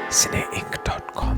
cineinc.com.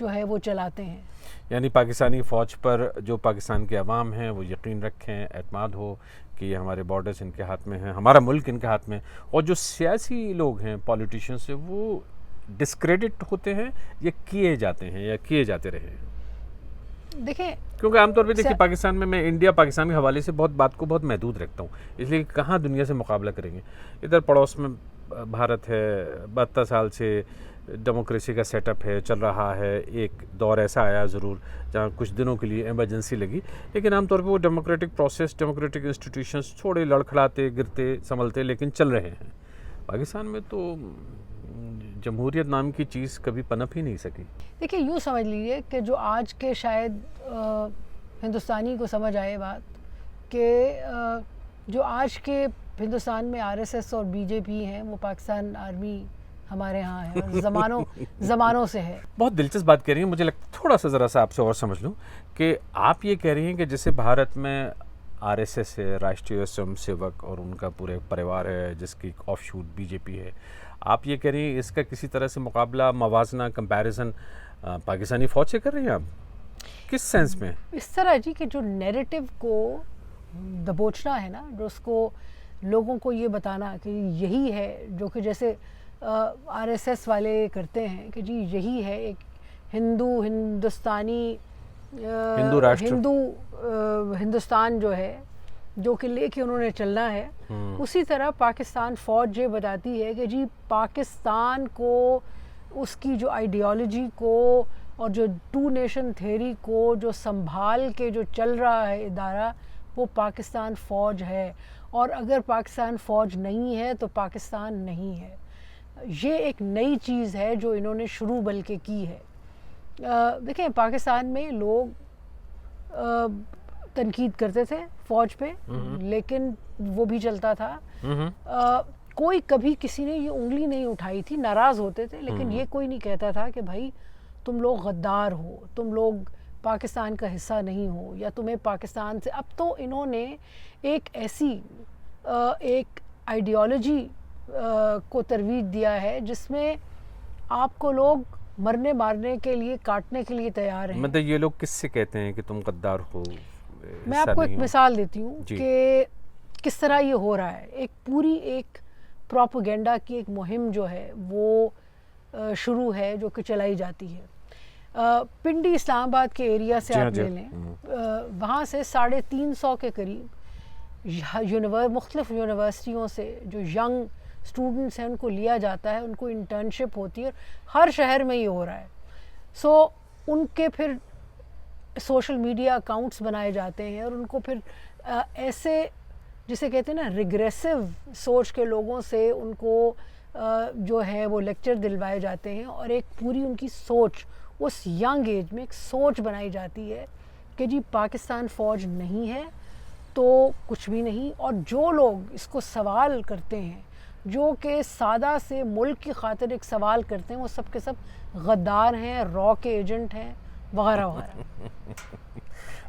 جو ہے وہ چلاتے ہیں. یعنی پاکستانی فوج پر جو پاکستان کے عوام ہیں وہ یقین رکھیں, اعتماد ہو کہ یہ ہمارے بارڈرز ان کے ہاتھ میں ہیں, ہمارا ملک ان کے ہاتھ میں, اور جو سیاسی لوگ ہیں پولیٹیشینز سے وہ ڈسکریڈٹ ہوتے ہیں یا کیے جاتے ہیں یا کیے جاتے رہے ہیں. دیکھیں کیونکہ عام طور پہ دیکھیے پاکستان میں انڈیا پاکستان کے حوالے سے بات کو بہت محدود رکھتا ہوں, اس لیے کہ کہاں دنیا سے مقابلہ کریں گے. ادھر پڑوس میں بھارت ہے, 72 سال سے ڈیموکریسی کا سیٹ اپ ہے, چل رہا ہے. ایک دور ایسا آیا ضرور جہاں کچھ دنوں کے لیے ایمرجنسی لگی, لیکن عام طور پہ وہ ڈیموکریٹک پروسیس, ڈیموکریٹک انسٹیٹیوشنز تھوڑے لڑکھڑاتے گرتے سنبھلتے لیکن چل رہے ہیں. پاکستان میں تو جمہوریت نام کی چیز کبھی پنپ ہی نہیں سکی. دیکھیے یوں سمجھ لیجیے کہ جو آج کے شاید ہندوستانی کو سمجھ آئے بات کہ جو آج کے ہندوستان میں RSS اور BJP ہیں وہ پاکستان آرمی ہمارے ہاں ہے اور زمانوں سے ہے. بہت دلچسپ بات کہہ رہی ہیں. مجھے لگتا تھوڑا سا ذرا سا آپ سے اور سمجھ لوں کہ آپ یہ کہہ رہی ہیں کہ جیسے بھارت میں RSS ہے, راشٹریہ سویم سیوک, اور ان کا پورے پریوار ہے جس کی آف شوٹ BJP ہے. آپ یہ کہہ رہی ہیں اس کا کسی طرح سے مقابلہ, موازنہ, کمپیریزن پاکستانی فوج سے کر رہی ہیں آپ, کس سینس میں؟ اس طرح جی کہ جو نیریٹو کو دبوچنا ہے نا, جو اس کو لوگوں کو یہ بتانا کہ یہی ہے, جو کہ جیسے RSS والے کرتے ہیں کہ جی یہی ہے ایک ہندوستانی ہندوستان جو ہے جو کہ لے کے انہوں نے چلنا ہے. اسی طرح پاکستان فوج یہ بتاتی ہے کہ جی پاکستان کو اس کی جو آئیڈیالوجی کو اور جو 2 نیشن تھیوری کو جو سنبھال کے جو چل رہا ہے ادارہ, وہ پاکستان فوج ہے, اور اگر پاکستان فوج نہیں ہے تو پاکستان نہیں ہے. یہ ایک نئی چیز ہے جو انہوں نے شروع بلکہ کی ہے. دیکھیں پاکستان میں لوگ تنقید کرتے تھے فوج پہ, لیکن وہ بھی چلتا تھا. کوئی کبھی کسی نے یہ انگلی نہیں اٹھائی تھی, ناراض ہوتے تھے, لیکن یہ کوئی نہیں کہتا تھا کہ بھائی تم لوگ غدار ہو, تم لوگ پاکستان کا حصہ نہیں ہو, یا تمہیں پاکستان سے. اب تو انہوں نے ایک ایسی ایک آئیڈیالوجی کو ترویج دیا ہے جس میں آپ کو لوگ مرنے مارنے کے لیے, کاٹنے کے لیے تیار ہیں. مطلب یہ لوگ کس سے کہتے ہیں کہ تم غدار ہو؟ میں آپ کو ایک مثال دیتی ہوں کہ کس طرح یہ ہو رہا ہے. ایک پوری ایک پروپیگنڈا کی ایک مہم جو ہے وہ شروع ہے جو کہ چلائی جاتی ہے. پنڈی اسلام آباد کے ایریا سے آپ لے لیں, وہاں سے 350 کے قریب مختلف یونیورسٹیوں سے جو ینگ اسٹوڈنٹس ہیں ان کو لیا جاتا ہے, ان کو انٹرنشپ ہوتی ہے. ہر شہر میں یہ ہو رہا ہے. سو ان کے پھر سوشل میڈیا اکاؤنٹس بنائے جاتے ہیں, اور ان کو پھر ایسے جسے کہتے ہیں نا ریگریسو سوچ کے لوگوں سے ان کو جو ہے وہ لیکچر دلوائے جاتے ہیں, اور ایک پوری ان کی سوچ اس ینگ ایج میں ایک سوچ بنائی جاتی ہے کہ جی پاکستان فوج نہیں ہے تو کچھ بھی نہیں. اور جو لوگ اس کو سوال کرتے ہیں, جو کہ سادہ سے ملک کی خاطر ایک سوال کرتے ہیں, وہ سب کے سب غدار ہیں, را کے ایجنٹ ہیں, وغیرہ وغیرہ.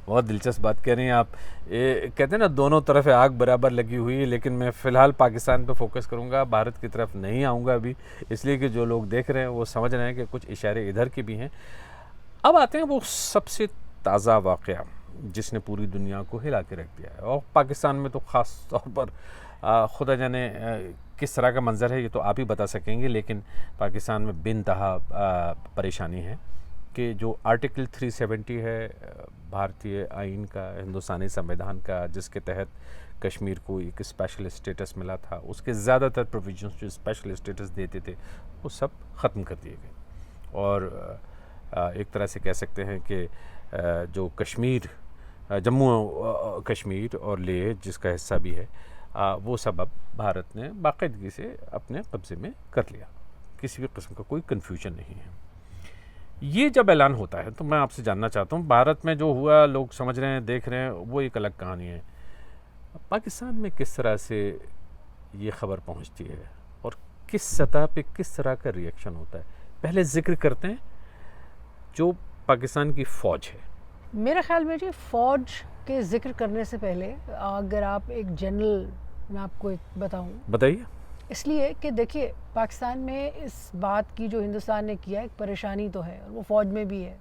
بہت دلچسپ بات کہہ رہی ہیں آپ. کہتے ہیں نا دونوں طرف آگ برابر لگی ہوئی ہے, لیکن میں فی الحال پاکستان پہ فوکس کروں گا, بھارت کی طرف نہیں آؤں گا ابھی, اس لیے کہ جو لوگ دیکھ رہے ہیں وہ سمجھ رہے ہیں کہ کچھ اشارے ادھر کے بھی ہیں. اب آتے ہیں وہ سب سے تازہ واقعہ جس نے پوری دنیا کو ہلا کے رکھ دیا ہے, اور پاکستان میں تو خاص طور پر خدا جانے کس طرح کا منظر ہے یہ تو آپ ہی بتا سکیں گے, لیکن پاکستان میں بے انتہا پریشانی ہے کہ جو آرٹیکل 370 ہے بھارتی آئین کا, ہندوستانی سنویدھان کا, جس کے تحت کشمیر کو ایک اسپیشل اسٹیٹس ملا تھا, اس کے زیادہ تر پروویژنس جو اسپیشل اسٹیٹس دیتے تھے وہ سب ختم کر دیے گئے. اور ایک طرح سے کہہ سکتے ہیں کہ جو کشمیر, جموں کشمیر اور لیہ جس کا حصہ بھی ہے, وہ سب اب بھارت نے باقاعدگی سے اپنے قبضے میں کر لیا. کسی بھی قسم کا کوئی کنفیوژن نہیں ہے. یہ جب اعلان ہوتا ہے تو میں آپ سے جاننا چاہتا ہوں, بھارت میں جو ہوا لوگ سمجھ رہے ہیں, دیکھ رہے ہیں, وہ ایک الگ کہانی ہے. پاکستان میں کس طرح سے یہ خبر پہنچتی ہے اور کس سطح پہ کس طرح کا ریئیکشن ہوتا ہے؟ پہلے ذکر کرتے ہیں جو پاکستان کی فوج ہے. میرے خیال میں جی فوج کے ذکر کرنے سے پہلے اگر آپ ایک جنرل, میں آپ کو ایک بتاؤں, بتائیے. اس لیے کہ دیکھیے پاکستان میں اس بات کی جو ہندوستان نے کیا ایک پریشانی تو ہے اور وہ فوج میں بھی ہے.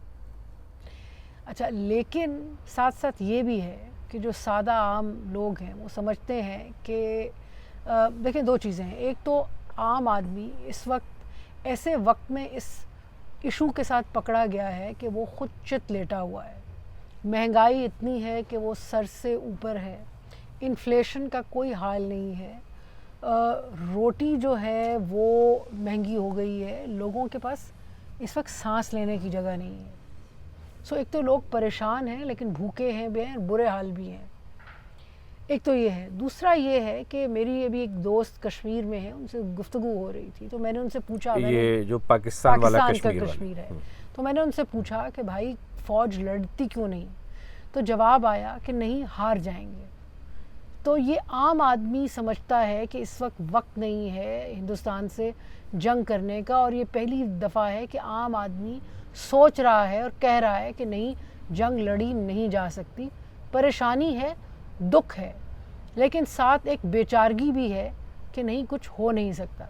اچھا لیکن ساتھ ساتھ یہ بھی ہے کہ جو سادہ عام لوگ ہیں وہ سمجھتے ہیں کہ دیکھیں دو چیزیں ہیں. ایک تو عام آدمی اس وقت ایسے وقت میں اس ایشو کے ساتھ پکڑا گیا ہے کہ وہ خود چت لیٹا ہوا ہے. مہنگائی اتنی ہے کہ وہ سر سے اوپر ہے. انفلیشن کا کوئی حال نہیں ہے. روٹی جو ہے وہ مہنگی ہو گئی ہے. لوگوں کے پاس اس وقت سانس لینے کی جگہ نہیں ہے. سو ایک تو لوگ پریشان ہیں لیکن بھوکے ہیں بھی ہیں, برے حال بھی ہیں. ایک تو یہ ہے. دوسرا یہ ہے کہ میری ابھی ایک دوست کشمیر میں ہے, ان سے گفتگو ہو رہی تھی تو میں نے ان سے پوچھا, یہ جو پاکستان والا کا کشمیر ہے, تو میں نے ان سے پوچھا کہ بھائی فوج لڑتی کیوں نہیں؟ تو جواب آیا کہ نہیں, ہار جائیں گے. تو یہ عام آدمی سمجھتا ہے کہ اس وقت نہیں ہے ہندوستان سے جنگ کرنے کا, اور یہ پہلی دفعہ ہے کہ عام آدمی سوچ رہا ہے اور کہہ رہا ہے کہ نہیں, جنگ لڑی نہیں جا سکتی. پریشانی ہے, دکھ ہے, لیکن ساتھ ایک بیچارگی بھی ہے کہ نہیں کچھ ہو نہیں سکتا.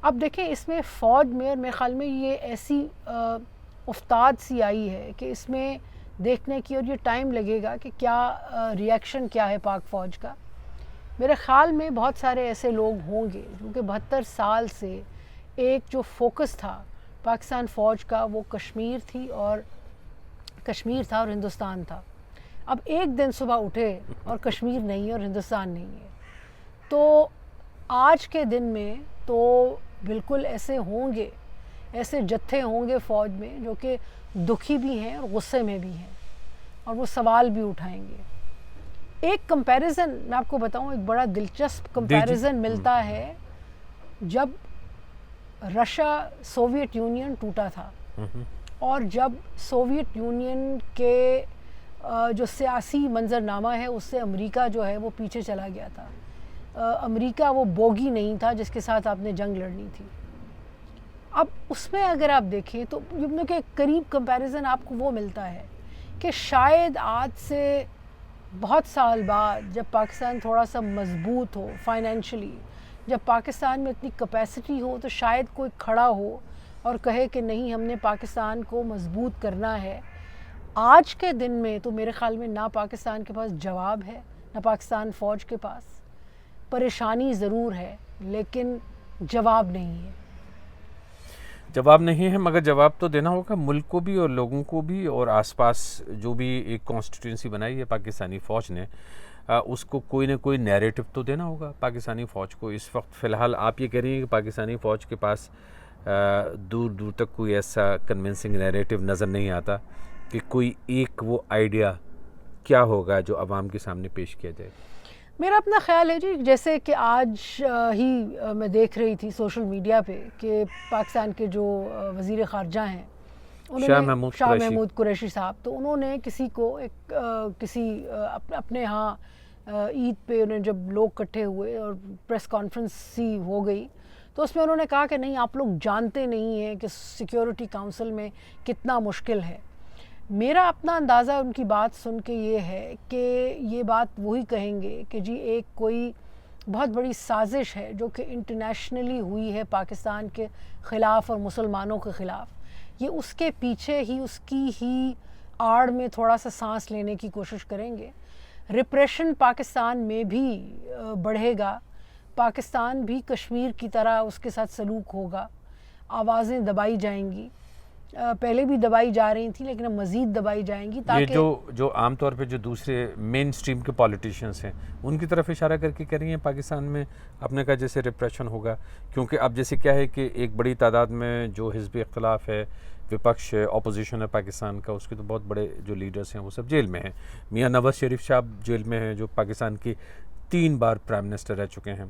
اب دیکھیں اس میں فوج میں, اور میرے خیال میں یہ ایسی افتاد سی آئی ہے کہ اس میں دیکھنے کی, اور یہ ٹائم لگے گا کہ کیا ریئیکشن کیا ہے پاک فوج کا. میرے خیال میں بہت سارے ایسے لوگ ہوں گے کیونکہ 72 سال سے ایک جو فوکس تھا پاکستان فوج کا وہ کشمیر تھا اور ہندوستان تھا. اب ایک دن صبح اٹھے اور کشمیر نہیں ہے اور ہندوستان نہیں ہے, تو آج کے دن میں تو بالکل ایسے ہوں گے, ایسے جتھے ہوں گے فوج میں جو کہ دکھی بھی ہیں اور غصے میں بھی ہیں, اور وہ سوال بھی اٹھائیں گے. ایک کمپیریزن میں آپ کو بتاؤں, ایک بڑا دلچسپ کمپیریزن ملتا ہے. جب رشیا سوویت یونین ٹوٹا تھا اور جب سوویت یونین کے جو سیاسی منظرنامہ ہے اس سے امریکہ جو ہے وہ پیچھے چلا گیا تھا. امریکہ وہ بوگی نہیں تھا جس کے ساتھ آپ نے جنگ لڑنی تھی. اب اس میں اگر آپ دیکھیں تو کہ قریب کمپیریزن آپ کو وہ ملتا ہے کہ شاید آج سے بہت سال بعد جب پاکستان تھوڑا سا مضبوط ہو فائنینشلی, جب پاکستان میں اتنی کیپیسٹی ہو, تو شاید کوئی کھڑا ہو اور کہے کہ نہیں ہم نے پاکستان کو مضبوط کرنا ہے. آج کے دن میں تو میرے خیال میں نہ پاکستان کے پاس جواب ہے, نہ پاکستان فوج کے پاس. پریشانی ضرور ہے لیکن جواب نہیں ہے. جواب نہیں ہے, مگر جواب تو دینا ہوگا ملک کو بھی اور لوگوں کو بھی, اور آس پاس جو بھی ایک کانسٹیٹوئنسی بنائی ہے پاکستانی فوج نے, اس کو کوئی نہ کوئی نیریٹو تو دینا ہوگا پاکستانی فوج کو. اس وقت فی الحال آپ یہ کہہ رہی ہیں کہ پاکستانی فوج کے پاس دور دور تک کوئی ایسا کنونسنگ نیریٹو نظر نہیں آتا کہ کوئی ایک وہ آئیڈیا کیا ہوگا جو عوام کے سامنے پیش کیا جائے. میرا اپنا خیال ہے جی, جیسے کہ آج ہی میں دیکھ رہی تھی سوشل میڈیا پہ کہ پاکستان کے جو وزیر خارجہ ہیں شاہ محمود قریشی صاحب, تو انہوں نے کسی کو اپنے ہاں عید پہ انہیں جب لوگ اکٹھے ہوئے اور پریس کانفرنس سی ہو گئی, تو اس میں انہوں نے کہا کہ نہیں آپ لوگ جانتے نہیں ہیں کہ سیکیورٹی کاؤنسل میں کتنا مشکل ہے. میرا اپنا اندازہ ان کی بات سن کے یہ ہے کہ یہ بات وہی کہیں گے کہ جی ایک کوئی بہت بڑی سازش ہے جو کہ انٹرنیشنلی ہوئی ہے پاکستان کے خلاف اور مسلمانوں کے خلاف. یہ اس کے پیچھے ہی, اس کی ہی آڑ میں تھوڑا سا سانس لینے کی کوشش کریں گے. ریپریشن پاکستان میں بھی بڑھے گا, پاکستان بھی کشمیر کی طرح اس کے ساتھ سلوک ہوگا, آوازیں دبائی جائیں گی, پہلے بھی دبائی جا رہی تھیں لیکن اب مزید دبائی جائیں گی. تاکہ یہ جو عام طور پہ جو دوسرے مین سٹریم کے پولیٹیشینس ہیں ان کی طرف اشارہ کر کے کہہ رہی ہیں پاکستان میں اپنے کا جیسے ریپریشن ہوگا, کیونکہ اب جیسے کیا ہے کہ ایک بڑی تعداد میں جو حزب اختلاف ہے, وپکش ہے, اپوزیشن ہے پاکستان کا, اس کے تو بہت بڑے جو لیڈرز ہیں وہ سب جیل میں ہیں. میاں نواز شریف صاحب جیل میں ہیں جو پاکستان کی 3 بار پرائم منسٹر رہ چکے ہیں.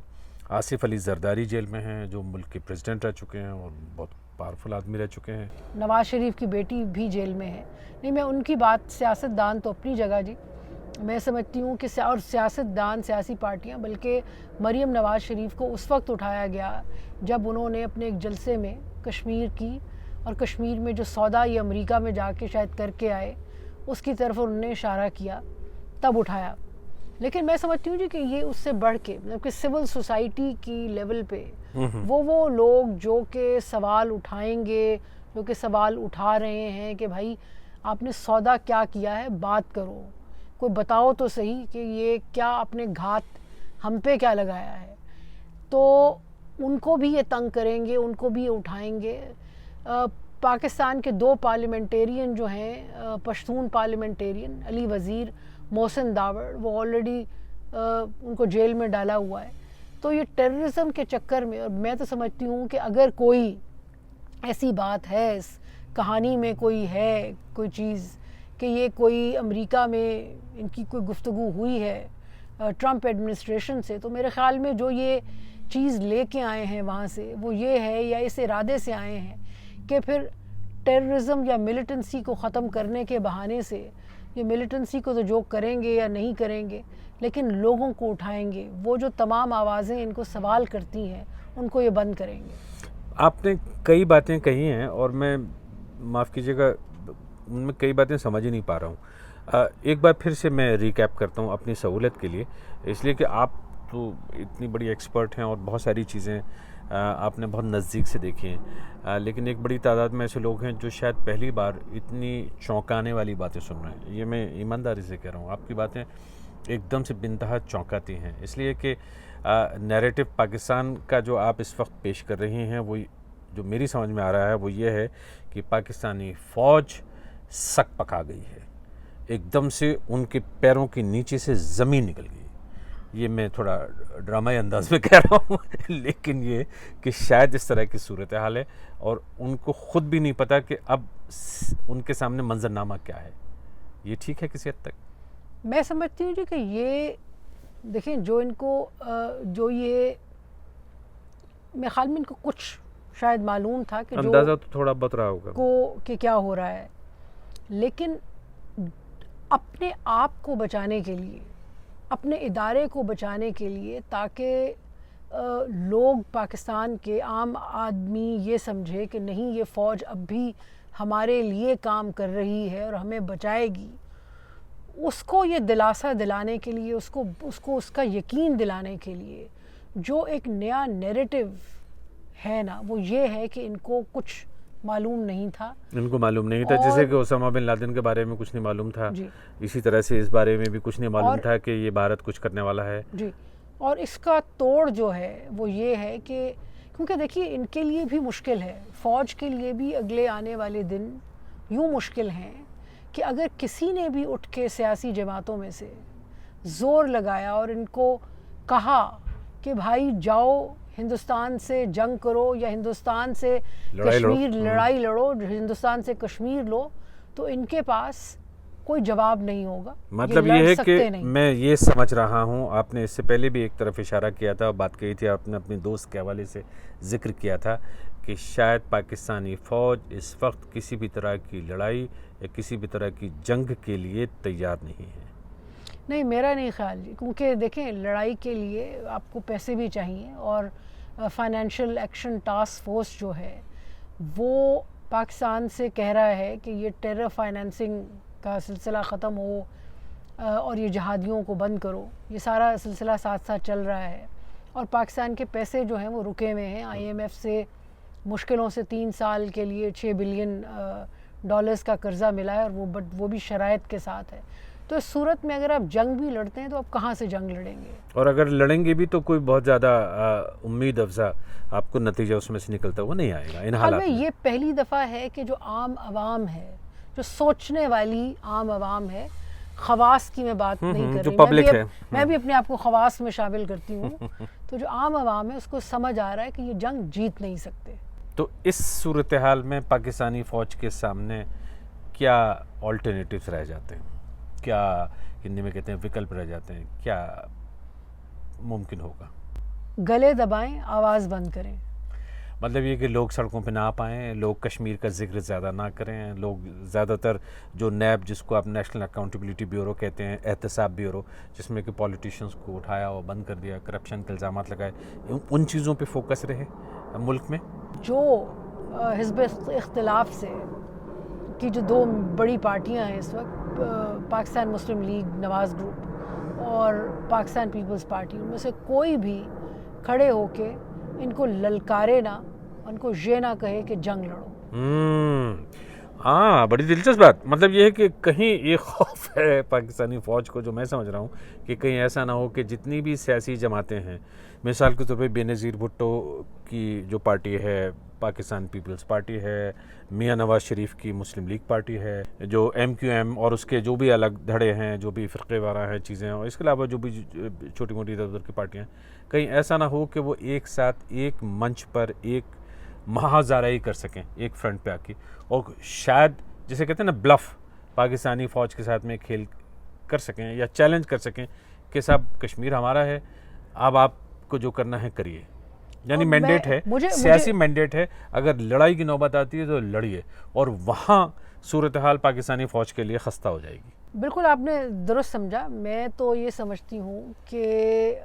آصف علی زرداری جیل میں ہیں جو ملک کے پریزیڈنٹ رہ چکے ہیں اور بہت پاورفل آدمی رہ چکے ہیں. نواز شریف کی بیٹی بھی جیل میں ہے. نہیں, میں ان کی بات, سیاست دان تو اپنی جگہ جی, میں سمجھتی ہوں کہ اور سیاست دان, سیاسی پارٹیاں, بلکہ مریم نواز شریف کو اس وقت اٹھایا گیا جب انہوں نے اپنے ایک جلسے میں کشمیر کی اور کشمیر میں جو سودا یہ امریکہ میں جا کے شاید کر کے آئے اس کی طرف انہوں نے اشارہ کیا, تب اٹھایا. لیکن میں سمجھتی ہوں جی کہ یہ اس سے بڑھ کے مطلب کہ سول سوسائٹی کی لیول پہ وہ لوگ جو کہ سوال اٹھائیں گے، جو کہ سوال اٹھا رہے ہیں کہ بھائی آپ نے سودا کیا کیا ہے، بات کرو، کوئی بتاؤ تو صحیح کہ یہ کیا اپنے گھات ہم پہ کیا لگایا ہے، تو ان کو بھی یہ تنگ کریں گے، ان کو بھی یہ اٹھائیں گے. پاکستان کے 2 پارلیمنٹیرین جو ہیں پشتون پارلیمنٹیرین علی وزیر، محسن داوڑ، وہ آلریڈی ان کو جیل میں ڈالا ہوا ہے. تو یہ ٹیررزم کے چکر میں، اور میں تو سمجھتی ہوں کہ اگر کوئی ایسی بات ہے اس کہانی میں، کوئی ہے کوئی چیز کہ یہ کوئی امریکہ میں ان کی کوئی گفتگو ہوئی ہے ٹرمپ ایڈمنسٹریشن سے، تو میرے خیال میں جو یہ چیز لے کے آئے ہیں وہاں سے وہ یہ ہے، یا اس ارادے سے آئے ہیں کہ پھر ٹیررزم یا ملیٹنسی کو ختم کرنے کے بہانے سے، یہ ملیٹنسی کو تو جو کریں گے یا نہیں کریں گے لیکن لوگوں کو اٹھائیں گے، وہ جو تمام آوازیں ان کو سوال کرتی ہیں ان کو یہ بند کریں گے. آپ نے کئی باتیں کہی ہیں اور میں معاف کیجیے گا ان میں کئی باتیں سمجھ ہی نہیں پا رہا ہوں. ایک بار پھر سے میں ریکیپ کرتا ہوں اپنی سہولت کے لیے، اس لیے کہ آپ تو اتنی بڑی ایکسپرٹ ہیں اور بہت ساری چیزیں آپ نے بہت نزدیک سے دیکھی ہیں، لیکن ایک بڑی تعداد میں ایسے لوگ ہیں جو شاید پہلی بار اتنی چونکانے والی باتیں سن رہے ہیں. یہ میں ایمانداری سے کہہ رہا ہوں، آپ کی باتیں ایک دم سے بنتہا چونکاتی ہیں، اس لیے کہ نیریٹو پاکستان کا جو آپ اس وقت پیش کر رہی ہیں وہ جو میری سمجھ میں آ رہا ہے وہ یہ ہے کہ پاکستانی فوج سک پکا گئی ہے، ایک دم سے ان کے پیروں کے نیچے سے زمین نکل گئی. یہ میں تھوڑا ڈرامائی انداز میں کہہ رہا ہوں لیکن یہ کہ شاید اس طرح کی صورتحال ہے اور ان کو خود بھی نہیں پتا کہ اب ان کے سامنے منظرنامہ کیا ہے. یہ ٹھیک ہے کسی حد تک؟ میں سمجھتی ہوں جی کہ یہ دیکھیں جو ان کو جو یہ میں خیال میں ان کو کچھ شاید معلوم تھا کہ اندازہ تو تھوڑا بہت رہا ہوگا کو کہ کیا ہو رہا ہے، لیکن اپنے آپ کو بچانے کے لیے، اپنے ادارے کو بچانے کے لیے، تاکہ لوگ پاکستان کے عام آدمی یہ سمجھے کہ نہیں یہ فوج اب بھی ہمارے لیے کام کر رہی ہے اور ہمیں بچائے گی، اس کو یہ دلاسا دلانے کے لیے، اس کو اس کا یقین دلانے کے لیے جو ایک نیا نیریٹو ہے نا، وہ یہ ہے کہ ان کو کچھ معلوم نہیں تھا. ان کو معلوم نہیں تھا، جیسے کہ اسامہ بن لادن کے بارے میں کچھ نہیں معلوم تھا، جی، اسی طرح سے اس بارے میں بھی کچھ نہیں معلوم تھا کہ یہ بھارت کچھ کرنے والا ہے. جی، اور اس کا توڑ جو ہے وہ یہ ہے کہ کیونکہ دیکھیے ان کے لیے بھی مشکل ہے، فوج کے لیے بھی اگلے آنے والے دن یوں مشکل ہیں کہ اگر کسی نے بھی اٹھ کے سیاسی جماعتوں میں سے زور لگایا اور ان کو کہا کہ بھائی جاؤ ہندوستان سے جنگ کرو یا ہندوستان سے لڑائی لڑو، ہندوستان سے کشمیر لو، تو ان کے پاس کوئی جواب نہیں ہوگا. مطلب یہ ہے کہ میں یہ سمجھ رہا ہوں، آپ نے اس سے پہلے بھی ایک طرف اشارہ کیا تھا، بات کہی تھی آپ نے اپنے دوست کے حوالے سے ذکر کیا تھا کہ شاید پاکستانی فوج اس وقت کسی بھی طرح کی لڑائی یا کسی بھی طرح کی جنگ کے لیے تیار نہیں ہے. نہیں، میرا نہیں خیال جی، کیونکہ دیکھیں لڑائی کے لیے آپ کو پیسے بھی چاہیے، اور فائنینشیل ایکشن ٹاسک فورس جو ہے وہ پاکستان سے کہہ رہا ہے کہ یہ ٹیرر فائنینسنگ کا سلسلہ ختم ہو اور یہ جہادیوں کو بند کرو. یہ سارا سلسلہ ساتھ ساتھ چل رہا ہے اور پاکستان کے پیسے جو ہیں وہ رکے ہوئے ہیں. IMF سے مشکلوں سے 3 سال کے لیے $6 بلین کا قرضہ ملا ہے، اور وہ بھی شرائط کے ساتھ ہے. تو اس صورت میں اگر آپ جنگ بھی لڑتے ہیں تو آپ کہاں سے جنگ لڑیں گے؟ اور اگر لڑیں گے بھی تو کوئی بہت زیادہ امید افزا آپ کو نتیجہ اس میں سے نکلتا وہ نہیں آئے گا ان حالات میں. یہ پہلی دفعہ ہے کہ جو عام عوام ہے، جو سوچنے والی عام عوام ہے، خواص کی میں بات نہیں کر رہی، میں بھی اپنے آپ کو خواص میں شامل کرتی ہوں، تو جو عام عوام ہے اس کو سمجھ آ رہا ہے کہ یہ جنگ جیت نہیں سکتے. تو اس صورتحال میں پاکستانی فوج کے سامنے کیا آلٹرنیٹیوز رہ جاتے ہیں، کیا ہندی میں کہتے ہیں وکلپ رہ جاتے ہیں، کیا ممکن ہوگا؟ گلے دبائیں، آواز بند کریں. مطلب یہ کہ لوگ سڑکوں پہ نہ پائیں، لوگ کشمیر کا ذکر زیادہ نہ کریں، لوگ زیادہ تر جو نیب جس کو آپ نیشنل اکاؤنٹیبلٹی بیورو کہتے ہیں، احتساب بیورو، جس میں کہ پولیٹیشینز کو اٹھایا اور بند کر دیا، کرپشن کے الزامات لگائے، ان چیزوں پہ فوکس رہے ملک میں. جو حزب اختلاف سے کی جو 2 بڑی پارٹیاں ہیں اس وقت، پاکستان مسلم لیگ نواز گروپ اور پاکستان پیپلز پارٹی، ان میں سے کوئی بھی کھڑے ہو کے ان کو للکارے نہ، ان کو یہ نہ کہے کہ جنگ لڑو. ہاں بڑی دلچسپ بات. مطلب یہ ہے کہ کہیں یہ خوف ہے پاکستانی فوج کو، جو میں سمجھ رہا ہوں کہ کہیں ایسا نہ ہو کہ جتنی بھی سیاسی جماعتیں ہیں، مثال کے طور پہ بے نظیر بھٹو کی جو پارٹی ہے پاکستان پیپلز پارٹی ہے، میاں نواز شریف کی مسلم لیگ پارٹی ہے، جو ایم کیو ایم اور اس کے جو بھی الگ دھڑے ہیں، جو بھی فرقے وارہ ہیں چیزیں ہیں، اور اس کے علاوہ جو بھی چھوٹی موٹی ادھر ادھر کی پارٹیاں ہیں، کہیں ایسا نہ ہو کہ وہ ایک ساتھ ایک منچ پر ایک محاذرہ کر سکیں ایک فرنٹ پہ آ کے، اور شاید جسے کہتے ہیں نا بلف، پاکستانی فوج کے ساتھ میں کھیل کر سکیں یا چیلنج کر سکیں کہ صاحب کشمیر ہمارا ہے، اب آپ کو جو کرنا ہے کریے. یعنی مینڈیٹ ہے، سیاسی مینڈیٹ ہے، اگر لڑائی کی نوبت آتی ہے تو لڑیے، اور وہاں صورتحال پاکستانی فوج کے لیے خستہ ہو جائے گی. بالکل آپ نے درست سمجھا. میں تو یہ سمجھتی ہوں کہ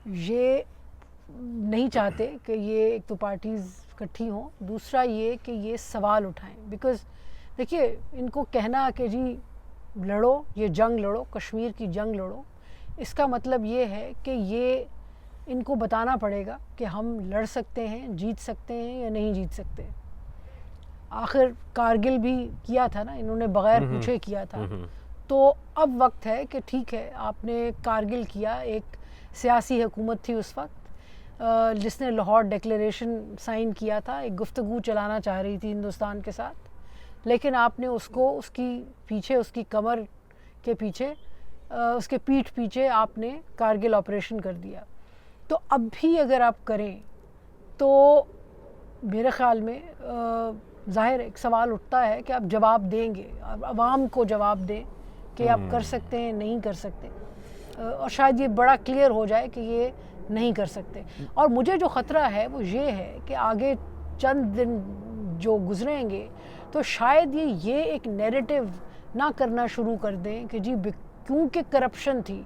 یہ نہیں چاہتے کہ یہ ایک تو پارٹیز اکٹھی ہوں، دوسرا یہ کہ یہ سوال اٹھائیں. بیکاز دیکھیے، ان کو کہنا کہ جی لڑو، یہ جنگ لڑو، کشمیر کی جنگ لڑو، اس کا مطلب یہ ہے کہ یہ ان کو بتانا پڑے گا کہ ہم لڑ سکتے ہیں، جیت سکتے ہیں یا نہیں جیت سکتے. آخر کارگل بھی کیا تھا نا انہوں نے، بغیر پوچھے کیا تھا. تو اب وقت ہے کہ ٹھیک ہے، آپ نے کارگل کیا، ایک سیاسی حکومت تھی اس وقت جس نے لاہور ڈیکلیریشن سائن کیا تھا، ایک گفتگو چلانا چاہ رہی تھی ہندوستان کے ساتھ، لیکن آپ نے اس کو اس کی پیچھے، اس کی کمر کے پیچھے، اس کے پیٹھ پیچھے آپ نے کارگل آپریشن کر دیا. تو اب بھی اگر آپ کریں تو میرے خیال میں ظاہر ایک سوال اٹھتا ہے کہ آپ جواب دیں گے، عوام کو جواب دیں کہ آپ کر سکتے ہیں نہیں کر سکتے، اور شاید یہ بڑا کلیئر ہو جائے کہ یہ نہیں کر سکتے. اور مجھے جو خطرہ ہے وہ یہ ہے کہ آگے چند دن جو گزریں گے تو شاید یہ ایک نیریٹو نہ کرنا شروع کر دیں کہ جی کیونکہ کرپشن تھی،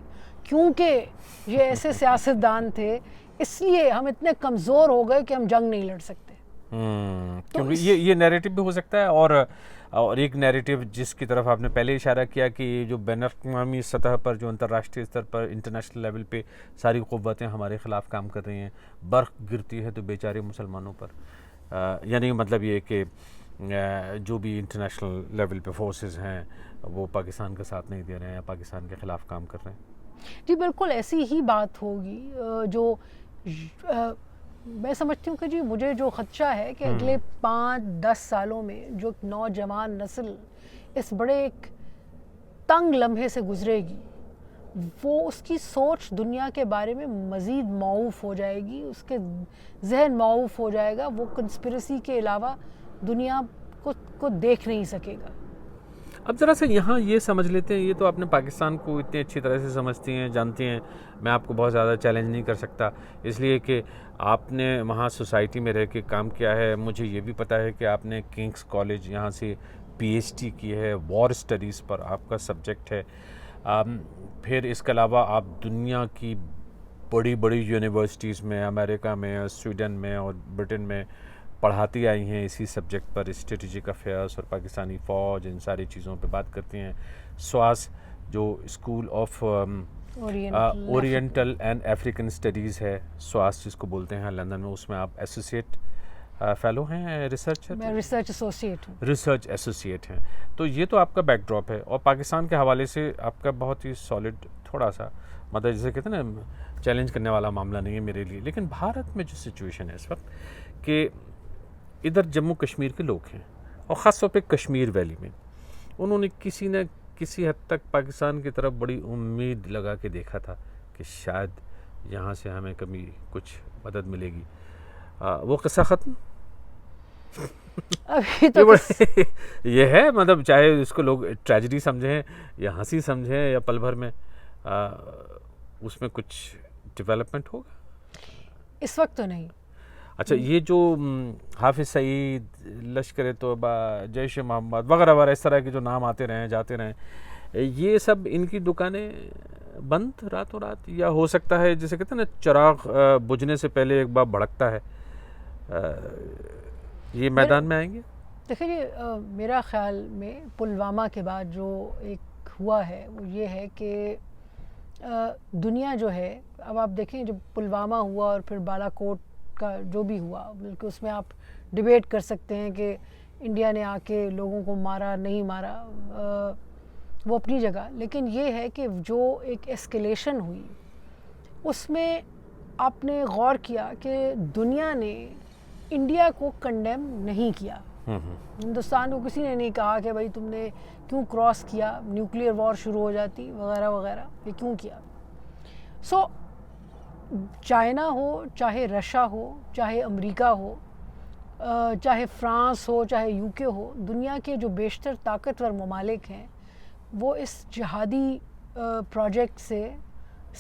کیونکہ یہ ایسے سیاستدان تھے، اس لیے ہم اتنے کمزور ہو گئے کہ ہم جنگ نہیں لڑ سکتے. کیونکہ یہ نیریٹو بھی ہو سکتا ہے، اور ایک نیریٹو جس کی طرف آپ نے پہلے اشارہ کیا کہ یہ جو بین الاقوامی سطح پر، جو انترراشٹری سطح پر، انٹرنیشنل لیول پہ ساری قوتیں ہمارے خلاف کام کر رہی ہیں، برق گرتی ہے تو بیچارے مسلمانوں پر. یعنی مطلب یہ کہ جو بھی انٹرنیشنل لیول پہ فورسز ہیں وہ پاکستان کا ساتھ نہیں دے رہے ہیں، پاکستان کے خلاف کام کر رہے ہیں. جی بالکل ایسی ہی بات ہوگی. جو میں سمجھتی ہوں کہ جی مجھے جو خدشہ ہے کہ اگلے 5-10 سالوں میں جو نوجوان نسل اس بڑے ایک تنگ لمحے سے گزرے گی، وہ اس کی سوچ دنیا کے بارے میں مزید معوف ہو جائے گی، اس کے ذہن معوف ہو جائے گا، وہ کنسپریسی کے علاوہ دنیا کو دیکھ نہیں سکے گا. اب ذرا سے یہاں یہ سمجھ لیتے ہیں، یہ تو آپ نے پاکستان کو اتنی اچھی طرح سے سمجھتی ہیں، جانتی ہیں، میں آپ کو بہت زیادہ چیلنج نہیں کر سکتا، اس لیے کہ آپ نے وہاں سوسائٹی میں رہ کے کام کیا ہے. مجھے یہ بھی پتہ ہے کہ آپ نے کنگس کالج یہاں سے پی ایچ ڈی کی ہے، وار اسٹڈیز پر آپ کا سبجیکٹ ہے. پھر اس کے علاوہ آپ دنیا کی بڑی بڑی یونیورسٹیز میں، امریکہ میں، سویڈن میں اور برٹن میں پڑھاتی آئی ہیں اسی سبجیکٹ پر، اسٹریٹجک افیئرس اور پاکستانی فوج، ان ساری چیزوں پہ بات کرتی ہیں. سواس جو school of oriental and African studies ہے، سواس جس کو بولتے ہیں لندن میں، اس میں آپ ایسوسیٹ فیلو ہیں، ریسرچ ایسوسیٹ ہیں. تو یہ تو آپ کا بیک ڈراپ ہے، اور پاکستان کے حوالے سے آپ کا بہت ہی سالڈ، تھوڑا سا مطلب جسے کہتے ہیں نا چیلنج کرنے والا معاملہ نہیں ہے میرے لیے. لیکن بھارت میں جو سچویشن ہے اس وقت کہ ادھر جموں کشمیر کے لوگ ہیں، اور خاص طور پہ کشمیر ویلی میں انہوں نے کسی نہ کسی حد تک پاکستان کی طرف بڑی امید لگا کے دیکھا تھا کہ شاید یہاں سے ہمیں کبھی کچھ مدد ملے گی. وہ قصہ ختم ابھی تو یہ ہے، مطلب چاہے اس کو لوگ ٹریجڈی سمجھیں یا ہنسی سمجھیں یا پل بھر میں، اس میں کچھ ڈیولپمنٹ ہوگا اس وقت تو نہیں. اچھا، یہ جو حافظ سعید، لشکر توبہ، جیش محمد وغیرہ وغیرہ اس طرح کے جو نام آتے رہے جاتے رہے، یہ سب ان کی دکانیں بند راتوں رات، یا ہو سکتا ہے جسے کہتے ہیں نا چراغ بجھنے سے پہلے ایک بار بھڑکتا ہے، یہ میدان میں آئیں گے؟ دیکھیں جی، میرا خیال میں پلوامہ کے بعد جو ایک ہوا ہے وہ یہ ہے کہ دنیا جو ہے، اب آپ دیکھیں جب پلوامہ ہوا اور پھر بالا کوٹ کا جو بھی ہوا، بلکہ اس میں آپ ڈیبیٹ کر سکتے ہیں کہ انڈیا نے آ کے لوگوں کو مارا نہیں مارا، وہ اپنی جگہ، لیکن یہ ہے کہ جو ایک ایسکیلیشن ہوئی اس میں آپ نے غور کیا کہ دنیا نے انڈیا کو کنڈیم نہیں کیا. ہندوستان کو کسی نے نہیں کہا کہ بھائی تم نے کیوں کراس کیا، نیوکلیئر وار شروع ہو جاتی وغیرہ وغیرہ، یہ کیوں کیا. سو چائنا ہو، چاہے رشیا ہو، چاہے امریکہ ہو، چاہے فرانس ہو، چاہے یو کے ہو، دنیا کے جو بیشتر طاقتور ممالک ہیں وہ اس جہادی پروجیکٹ سے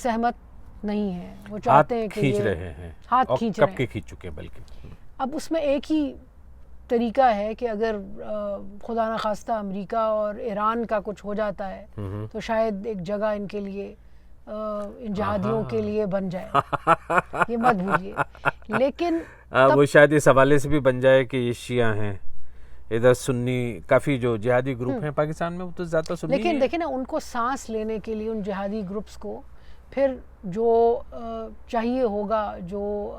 سہمت نہیں ہیں. وہ چاہتے ہیں کہ کھینچ رہے ہیں، ہاتھ کھینچ رہے ہیں، کب کے کھینچ چکے ہیں. بلکہ اب اس میں ایک ہی طریقہ ہے کہ اگر خدا نخواستہ امریکہ اور ایران کا کچھ ہو جاتا ہے تو شاید ایک جگہ ان کے لیے، ان جہادیوں کے لیے بن جائے، یہ مت بھولیے. لیکن وہ شاید اس حوالے سے بھی بن جائے کہ یہ شیعہ ہیں، ادھر سنی کافی جو جہادی گروپ ہیں پاکستان میں وہ تو زیادہ سنی ہیں. لیکن دیکھیں نا، ان کو سانس لینے کے لیے ان جہادی گروپس کو پھر جو چاہیے ہوگا، جو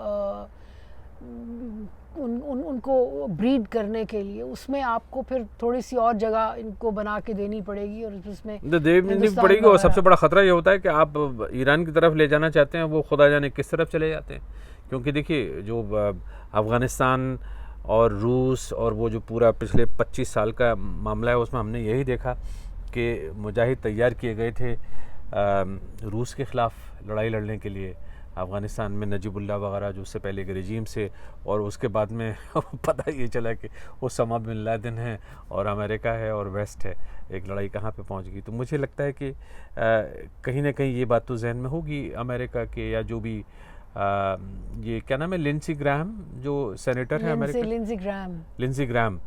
ان کو بریڈ کرنے کے لیے، اس میں آپ کو پھر تھوڑی سی اور جگہ ان کو بنا کے دینی پڑے گی، اور اس میں دینی پڑے گی. اور سب سے بڑا خطرہ یہ ہوتا ہے کہ آپ ایران کی طرف لے جانا چاہتے ہیں، وہ خدا جانے کس طرف چلے جاتے ہیں. کیونکہ دیکھیے جو افغانستان اور روس اور وہ جو پورا پچھلے 25 سال کا معاملہ ہے، اس میں ہم نے یہی دیکھا کہ مجاہد تیار کیے گئے تھے روس کے خلاف لڑائی لڑنے کے لیے افغانستان میں، نجیب اللہ وغیرہ جو اس سے پہلے کے رجیم سے، اور اس کے بعد میں پتہ یہ چلا کہ اسامہ بن لادن ہے اور امریکہ ہے اور ویسٹ ہے. ایک لڑائی کہاں پہ پہنچ گئی. تو مجھے لگتا ہے کہ کہیں نہ کہیں یہ بات تو ذہن میں ہوگی امریکہ کے، یا جو بھی یہ کیا نام ہے، لنسی گراہم جو سینیٹر ہیں امریکہ، لنسی گراہم،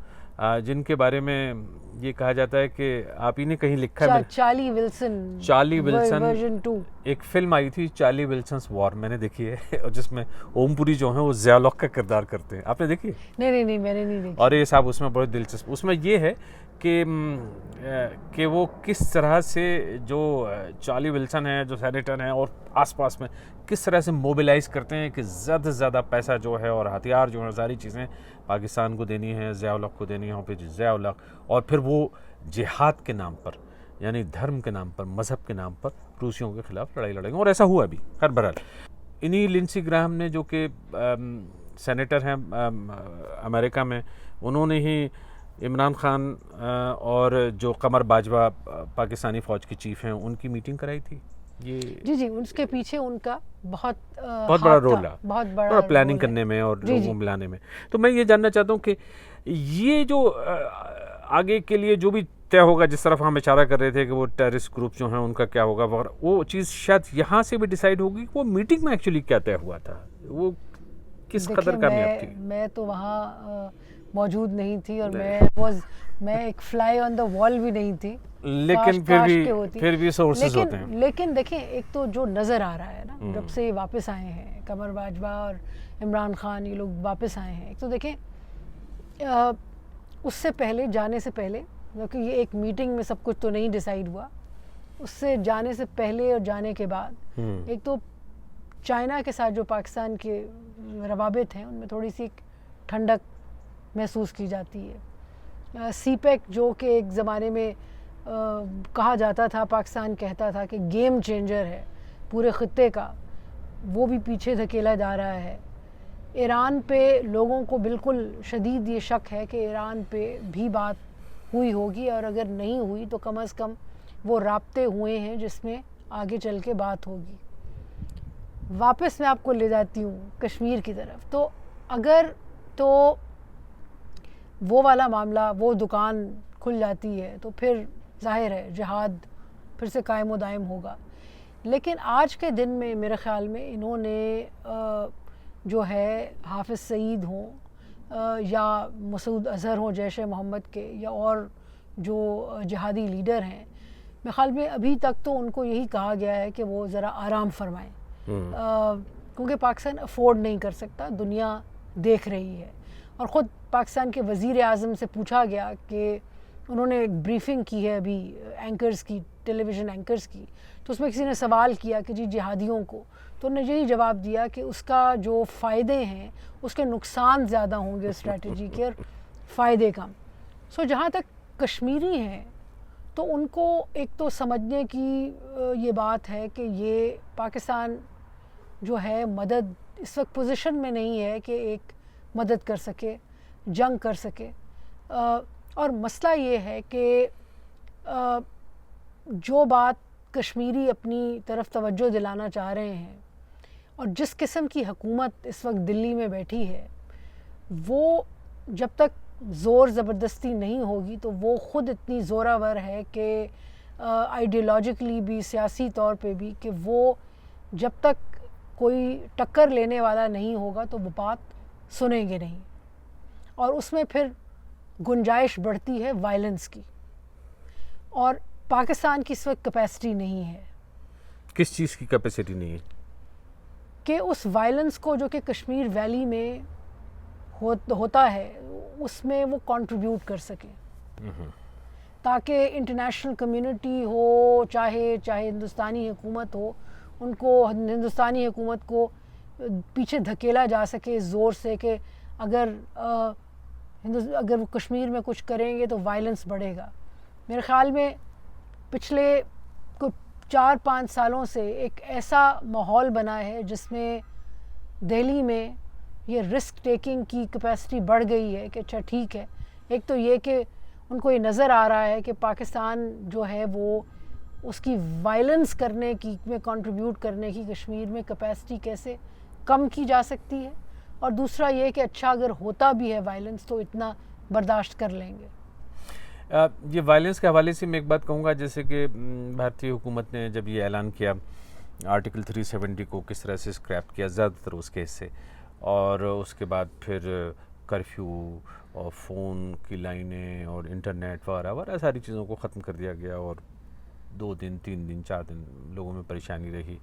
جن کے بارے میں یہ کہا جاتا ہے کہ آپ ہی نے کہیں لکھا ہے، چارلی ولسن ورژن 2 ایک فلم آئی تھی چارلی ولسنس وار، میں نے دیکھی ہے، اور جس میں اوم پوری جو ہیں وہ ضیاء الحق کا کردار کرتے ہیں. آپ نے دیکھی؟ نہیں میں نے نہیں دیکھی. اور یہ صاحب اس میں بڑے دلچسپ، اس میں یہ ہے کہ وہ کس طرح سے جو چارلی ولسن ہیں، جو سینیٹر ہیں، اور آس پاس میں کس طرح سے موبیلائز کرتے ہیں کہ زیادہ سے زیادہ پیسہ جو ہے اور ہتھیار جو ہیں، ساری چیزیں پاکستان کو دینی ہے، ضیاء الحق کو دینی ہے، اور پھر ضیاء الحق، اور پھر وہ جہاد کے نام پر، یعنی دھرم کے نام پر، مذہب کے نام پر روسیوں کے خلاف لڑائی لڑیں گے. اور ایسا ہوا بھی. خیر بہرحال انہی لنسی گراہم نے، جو کہ سینیٹر ہیں امریکہ میں، انہوں نے ہی عمران خان اور جو قمر باجوہ پاکستانی فوج کی چیف ہیں، ان کی میٹنگ کرائی تھی. جی اس کے پیچھے ان کا بہت بڑا رول ہے، بہت بڑا پلاننگ کرنے میں اور لوگوں کو ملانے میں. تو میں یہ جاننا چاہتا ہوں کہ یہ جو آگے کے لیے جو بھی طے ہوگا، جس طرف ہم اشارہ کر رہے تھے کہ وہ ٹیررسٹ گروپ جو ہیں ان کا کیا ہوگا وغیرہ، وہ چیز شاید یہاں سے بھی ڈیسائیڈ ہوگی. وہ میٹنگ میں ایکچولی کیا طے ہوا تھا، وہ کس قدر کامیاب تھی؟ میں تو وہاں موجود نہیں تھی، اور میں ایک فلائی آن دا وال بھی نہیں تھی، لیکن پھر بھی سورسز ہوتے ہیں. لیکن دیکھیں، ایک تو جو نظر آ رہا ہے نا، جب سے یہ واپس آئے ہیں قمر باجوہ اور عمران خان، یہ لوگ واپس آئے ہیں، ایک تو دیکھیں اس سے پہلے، جانے سے پہلے، کیونکہ یہ ایک میٹنگ میں سب کچھ تو نہیں ڈیسائیڈ ہوا، اس سے جانے سے پہلے اور جانے کے بعد ایک تو چائنا کے ساتھ جو پاکستان کے روابط ہیں ان میں تھوڑی سی ٹھنڈک محسوس کی جاتی ہے. سی پیک جو کہ ایک زمانے میں کہا جاتا تھا، پاکستان کہتا تھا کہ گیم چینجر ہے پورے خطے کا، وہ بھی پیچھے دھکیلا جا رہا ہے. ایران پہ لوگوں کو بالکل شدید یہ شک ہے کہ ایران پہ بھی بات ہوئی ہوگی، اور اگر نہیں ہوئی تو کم از کم وہ رابطے ہوئے ہیں جس میں آگے چل کے بات ہوگی. واپس میں آپ کو لے جاتی ہوں کشمیر کی طرف. تو اگر تو وہ والا معاملہ، وہ دکان کھل جاتی ہے تو پھر ظاہر ہے جہاد پھر سے قائم و دائم ہوگا. لیکن آج کے دن میں میرے خیال میں انہوں نے جو ہے حافظ سعید ہوں یا مسعود اظہر ہوں جیش محمد کے، یا اور جو جہادی لیڈر ہیں، میرے خیال میں ابھی تک تو ان کو یہی کہا گیا ہے کہ وہ ذرا آرام فرمائیں، کیونکہ پاکستان افورڈ نہیں کر سکتا، دنیا دیکھ رہی ہے. اور خود پاکستان کے وزیر اعظم سے پوچھا گیا کہ انہوں نے ایک بریفنگ کی ہے ابھی اینکرز کی، ٹیلی ویژن اینکرز کی، تو اس میں کسی نے سوال کیا کہ جی جہادیوں کو، تو انہوں نے یہی جواب دیا کہ اس کا جو فائدے ہیں اس کے نقصان زیادہ ہوں گے اسٹریٹجی کے اور فائدے کم. سو جہاں تک کشمیری ہیں تو ان کو ایک تو سمجھنے کی یہ بات ہے کہ یہ پاکستان جو ہے مدد اس وقت پوزیشن میں نہیں ہے کہ ایک مدد کر سکے، جنگ کر سکے. اور مسئلہ یہ ہے کہ جو بات کشمیری اپنی طرف توجہ دلانا چاہ رہے ہیں اور جس قسم کی حکومت اس وقت دلی میں بیٹھی ہے، وہ جب تک زور زبردستی نہیں ہوگی تو وہ خود اتنی زوراور ہے کہ آئیڈیالوجیکلی بھی، سیاسی طور پہ بھی، کہ وہ جب تک کوئی ٹکر لینے والا نہیں ہوگا تو وہ بات سنیں گے نہیں. اور اس میں پھر گنجائش بڑھتی ہے وائلنس کی، اور پاکستان کی اس وقت کیپیسٹی نہیں ہے. کس چیز کی کیپیسٹی نہیں ہے؟ کہ اس وائلنس کو جو کہ کشمیر ویلی میں ہوتا ہے اس میں وہ کنٹریبیوٹ کر سکیں، تاکہ انٹرنیشنل کمیونٹی ہو، چاہے ہندوستانی حکومت ہو، ان کو ہندوستانی حکومت کو پیچھے دھکیلا جا سکے زور سے کہ اگر وہ کشمیر میں کچھ کریں گے تو وائلنس بڑھے گا. میرے خیال میں پچھلے 4-5 سالوں سے ایک ایسا ماحول بنا ہے جس میں دہلی میں یہ رسک ٹیکنگ کی کیپیسٹی بڑھ گئی ہے کہ اچھا ٹھیک ہے. ایک تو یہ کہ ان کو یہ نظر آ رہا ہے کہ پاکستان جو ہے وہ اس کی وائلنس کرنے کی میں کنٹریبیوٹ کرنے کی کشمیر میں کیپیسٹی کیسے کم کی جا سکتی ہے، اور دوسرا یہ کہ اچھا اگر ہوتا بھی ہے وائلنس تو اتنا برداشت کر لیں گے. یہ وائلنس کے حوالے سے میں ایک بات کہوں گا، جیسے کہ بھارتی حکومت نے جب یہ اعلان کیا آرٹیکل 370 کو کس طرح سے اسکریپ کیا زیادہ تر اس کے حصے، اور اس کے بعد پھر کرفیو اور فون کی لائنیں اور انٹرنیٹ وغیرہ ساری چیزوں کو ختم کر دیا گیا، اور 2 دن 3 دن 4 دن لوگوں میں پریشانی رہی.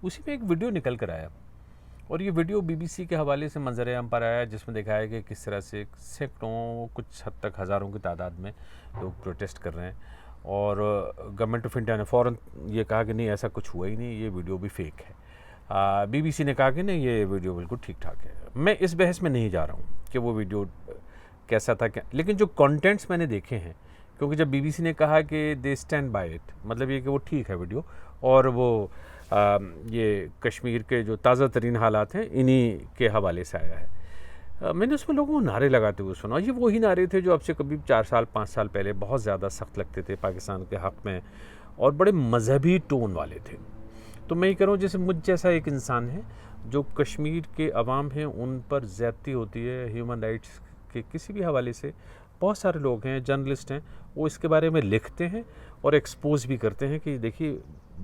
اسی میں ایک ویڈیو نکل کر آیا، اور یہ ویڈیو BBC کے حوالے سے منظر عام پر آیا، جس میں دکھایا گیا کہ کس طرح سے سینکڑوں، کچھ حد تک ہزاروں کی تعداد میں لوگ پروٹیسٹ کر رہے ہیں، اور گورنمنٹ آف انڈیا نے فوراً یہ کہا کہ نہیں ایسا کچھ ہوا ہی نہیں، یہ ویڈیو بھی فیک ہے. BBC نے کہا کہ نہیں یہ ویڈیو بالکل ٹھیک ٹھاک ہے. میں اس بحث میں نہیں جا رہا ہوں کہ وہ ویڈیو کیسا تھا کیا، لیکن جو کانٹینٹس میں نے دیکھے ہیں، کیونکہ جب BBC نے کہا کہ دے اسٹینڈ بائی اٹ، مطلب یہ کہ وہ ٹھیک ہے ویڈیو، اور وہ یہ کشمیر کے جو تازہ ترین حالات ہیں انہی کے حوالے سے آیا ہے. میں نے اس میں لوگوں کو نعرے لگاتے ہوئے سنا، یہ وہی نعرے تھے جو اب سے کبھی 4 سال 5 سال پہلے بہت زیادہ سخت لگتے تھے پاکستان کے حق میں، اور بڑے مذہبی ٹون والے تھے. تو میں یہ کہہ رہا ہوں جیسے مجھ جیسا ایک انسان ہے جو کشمیر کے عوام ہیں ان پر زیادتی ہوتی ہے ہیومن رائٹس کے کسی بھی حوالے سے، بہت سارے لوگ ہیں، جرنلسٹ ہیں، وہ اس کے بارے میں لکھتے ہیں اور ایکسپوز بھی کرتے ہیں کہ دیکھیے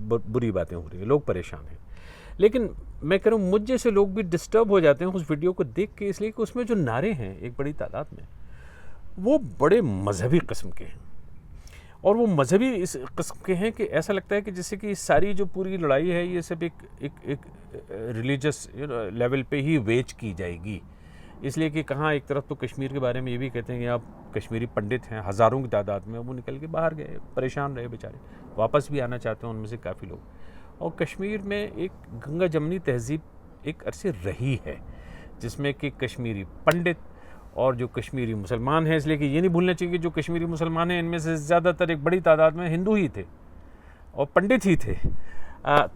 بری باتیں ہو رہی ہیں، لوگ پریشان ہیں. لیکن میں کہہ رہا ہوں مجھ جیسے لوگ بھی ڈسٹرب ہو جاتے ہیں اس ویڈیو کو دیکھ کے، اس لیے کہ اس میں جو نعرے ہیں ایک بڑی تعداد میں وہ بڑے مذہبی قسم کے ہیں، اور وہ مذہبی اس قسم کے ہیں کہ ایسا لگتا ہے کہ جیسے کہ ساری جو پوری لڑائی ہے یہ سب ایک ریلیجس لیول پہ ہی ویج کی جائے گی. اس لیے کہ کہاں ایک طرف تو کشمیر کے بارے میں یہ بھی کہتے ہیں کہ آپ کشمیری پنڈت ہیں ہزاروں کی تعداد میں، وہ نکل کے باہر گئے، پریشان رہے بیچارے، واپس بھی آنا چاہتے ہیں ان میں سے کافی لوگ. اور کشمیر میں ایک گنگا جمنی تہذیب ایک عرصے رہی ہے جس میں کہ کشمیری پنڈت اور جو کشمیری مسلمان ہیں، اس لیے کہ یہ نہیں بھولنا چاہیے کہ جو کشمیری مسلمان ہیں ان میں سے زیادہ تر ایک بڑی تعداد میں ہندو ہی تھے اور پنڈت ہی تھے،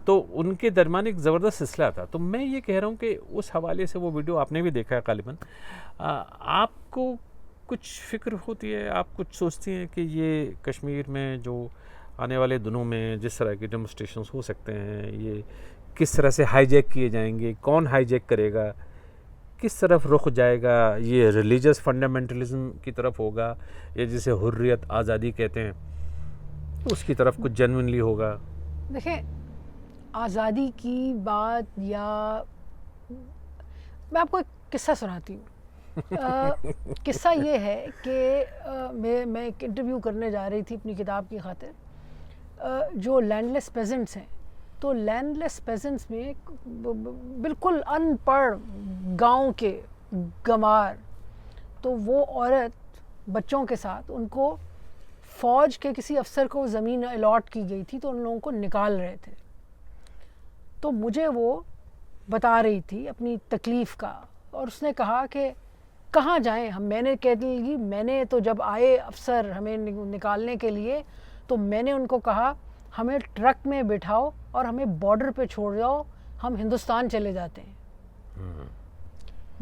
تو ان کے درمیان ایک زبردست سلسلہ تھا. تو میں یہ کہہ رہا ہوں کہ اس حوالے سے وہ ویڈیو آپ نے بھی دیکھا ہے غالباً، آپ کو کچھ فکر ہوتی ہے، آپ کچھ سوچتی ہیں کہ یہ کشمیر میں جو آنے والے دنوں میں جس طرح کے ڈیمونسٹریشنز ہو سکتے ہیں یہ کس طرح سے ہائی جیک کیے جائیں گے، کون ہائی جیک کرے گا، کس طرف رخ جائے گا، یہ ریلیجس فنڈامنٹلزم کی طرف ہوگا یا جسے حریت آزادی کہتے ہیں اس کی طرف کچھ جنونلی ہوگا؟ دیکھیں آزادی کی بات، یا میں آپ کو ایک قصہ سناتی ہوں. قصہ یہ ہے کہ میں ایک انٹرویو کرنے جا رہی تھی اپنی کتاب کی خاطر، جو لینڈ لیس پیزنٹس ہیں. تو لینڈ لیس پیزنٹس میں بالکل ان پڑھ گاؤں کے گنوار، تو وہ عورت بچوں کے ساتھ ان کو فوج کے کسی افسر کو زمین الاٹ کی گئی تھی تو ان لوگوں کو نکال رہے تھے. تو مجھے وہ بتا رہی تھی اپنی تکلیف کا, اور اس نے کہا کہ کہاں جائیں ہم. میں نے کہہ دی میں نے تو جب آئے افسر ہمیں نکالنے کے لیے تو میں نے ان کو کہا ہمیں ٹرک میں بٹھاؤ اور ہمیں بارڈر پہ چھوڑ جاؤ, ہم ہندوستان چلے جاتے ہیں.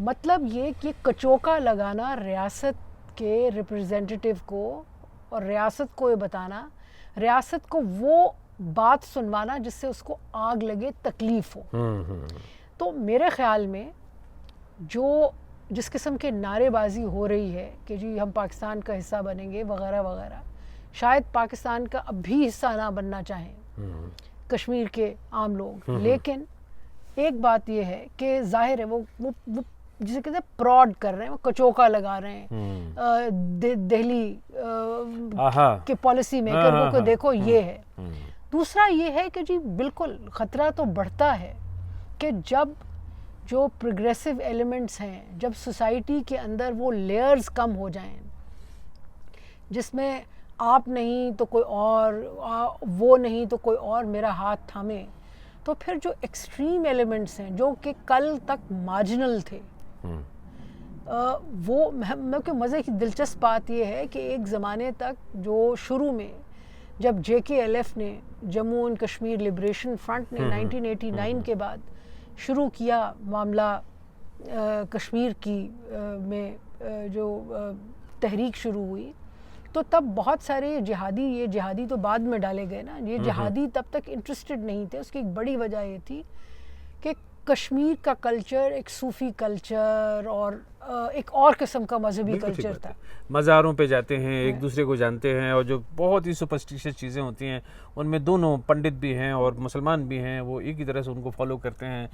مطلب یہ کہ کچوکا لگانا ریاست کے ریپرزینٹیٹیو کو, اور ریاست کو یہ بتانا, ریاست کو وہ بات سنوانا جس سے اس کو آگ لگے, تکلیف ہو. تو میرے خیال میں جس قسم کے نعرے بازی ہو رہی ہے کہ جی ہم پاکستان کا حصہ بنیں گے وغیرہ وغیرہ, شاید پاکستان کا اب بھی حصہ نہ بننا چاہیں کشمیر کے عام لوگ, لیکن ایک بات یہ ہے کہ ظاہر ہے وہ جسے کہتے ہیں پراڈ کر رہے ہیں, وہ کچوکا لگا رہے ہیں دہلی کے پالیسی میکر کو دیکھو یہ ہے. دوسرا یہ ہے کہ جی بالکل خطرہ تو بڑھتا ہے کہ جب جو پروگریسو ایلیمنٹس ہیں, جب سوسائٹی کے اندر وہ لیئرز کم ہو جائیں جس میں آپ نہیں تو کوئی اور, وہ نہیں تو کوئی اور میرا ہاتھ تھامے, تو پھر جو ایکسٹریم ایلیمنٹس ہیں جو کہ کل تک مارجنل تھے, وہ مزے کی دلچسپ بات یہ ہے کہ ایک زمانے تک جو شروع میں جب JKLF نے Jammu and Kashmir liberation front نے 1989 کے بعد شروع کیا معاملہ کشمیر کی میں جو تحریک شروع ہوئی, تو تب بہت سارے یہ جہادی تو بعد میں ڈالے گئے نا, یہ جہادی تب تک انٹرسٹڈ نہیں تھے. اس کی ایک بڑی وجہ یہ تھی کہ کشمیر کا کلچر ایک صوفی کلچر اور ایک اور قسم کا مذہبی کلچر تھا. مزاروں پہ جاتے ہیں, ایک دوسرے کو جانتے ہیں, اور جو بہت ہی سپرسٹیشس چیزیں ہوتی ہیں ان میں دونوں پنڈت بھی ہیں اور مسلمان بھی ہیں, وہ ایک ہی طرح سے ان کو فالو کرتے ہیں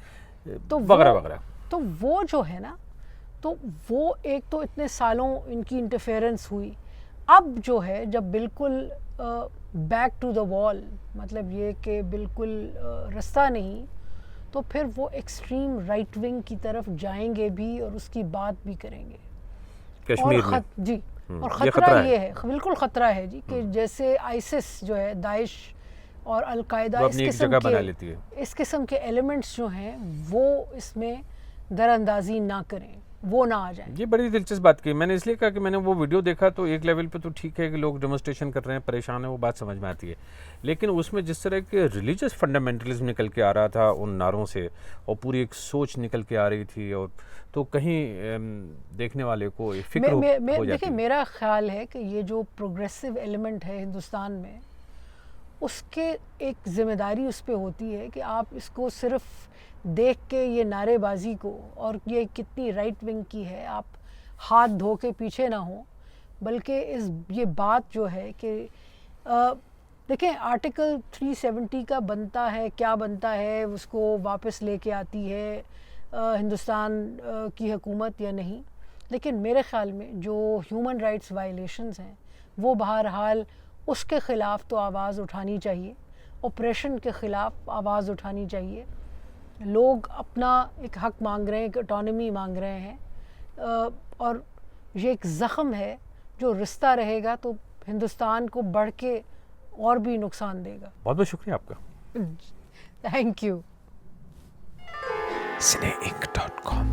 وغیرہ وغیرہ. تو وہ جو ہے نا, تو وہ ایک تو اتنے سالوں ان کی انٹرفیئرنس ہوئی. اب جو ہے جب بالکل بیک ٹو دا وال, مطلب یہ کہ بالکل رستہ نہیں, تو پھر وہ ایکسٹریم رائٹ ونگ کی طرف جائیں گے بھی اور اس کی بات بھی کریں گے کشمیر میں. جی, اور خطرہ یہ ہے, بالکل خطرہ ہے جی, کہ جیسے آئسس جو ہے, داعش اور القاعدہ, اس قسم کے ایلیمنٹس جو ہیں وہ اس میں در اندازی نہ کریں, وہ نہ آ جائیں. یہ بڑی دلچسپ بات کی. میں نے اس لیے کہا کہ میں نے وہ ویڈیو دیکھا تو ایک لیول پہ تو ٹھیک ہے کہ لوگ ڈیمونسٹریشن کر رہے ہیں, پریشان ہیں, وہ بات سمجھ میں آتی ہے, لیکن اس میں جس طرح کے ریلیجس فنڈامنٹلزم نکل کے آ رہا تھا ان نعروں سے, اور پوری ایک سوچ نکل کے آ رہی تھی, اور تو کہیں دیکھنے والے کو فکر ہو جاتی. دیکھیں میرا خیال ہے کہ یہ جو پروگریسو ایلیمنٹ ہے ہندوستان میں, اس کے ایک ذمہ داری اس پہ ہوتی ہے کہ آپ اس کو صرف دیکھ کے یہ نعرے بازی کو اور یہ کتنی رائٹ ونگ کی ہے آپ ہاتھ دھو کے پیچھے نہ ہوں, بلکہ یہ بات جو ہے کہ دیکھیں آرٹیکل 370 کا بنتا ہے, کیا بنتا ہے, اس کو واپس لے کے آتی ہے ہندوستان کی حکومت یا نہیں, لیکن میرے خیال میں جو ہیومن رائٹس وائلیشنز ہیں وہ بہرحال اس کے خلاف تو آواز اٹھانی چاہیے, اوپریشن کے خلاف آواز اٹھانی چاہیے. لوگ اپنا ایک حق مانگ رہے ہیں, ایک اٹانومی مانگ رہے ہیں, اور یہ ایک زخم ہے جو رستہ رہے گا تو ہندوستان کو بڑھ کے اور بھی نقصان دے گا. بہت بہت شکریہ آپ کا. Thank you. cineink.com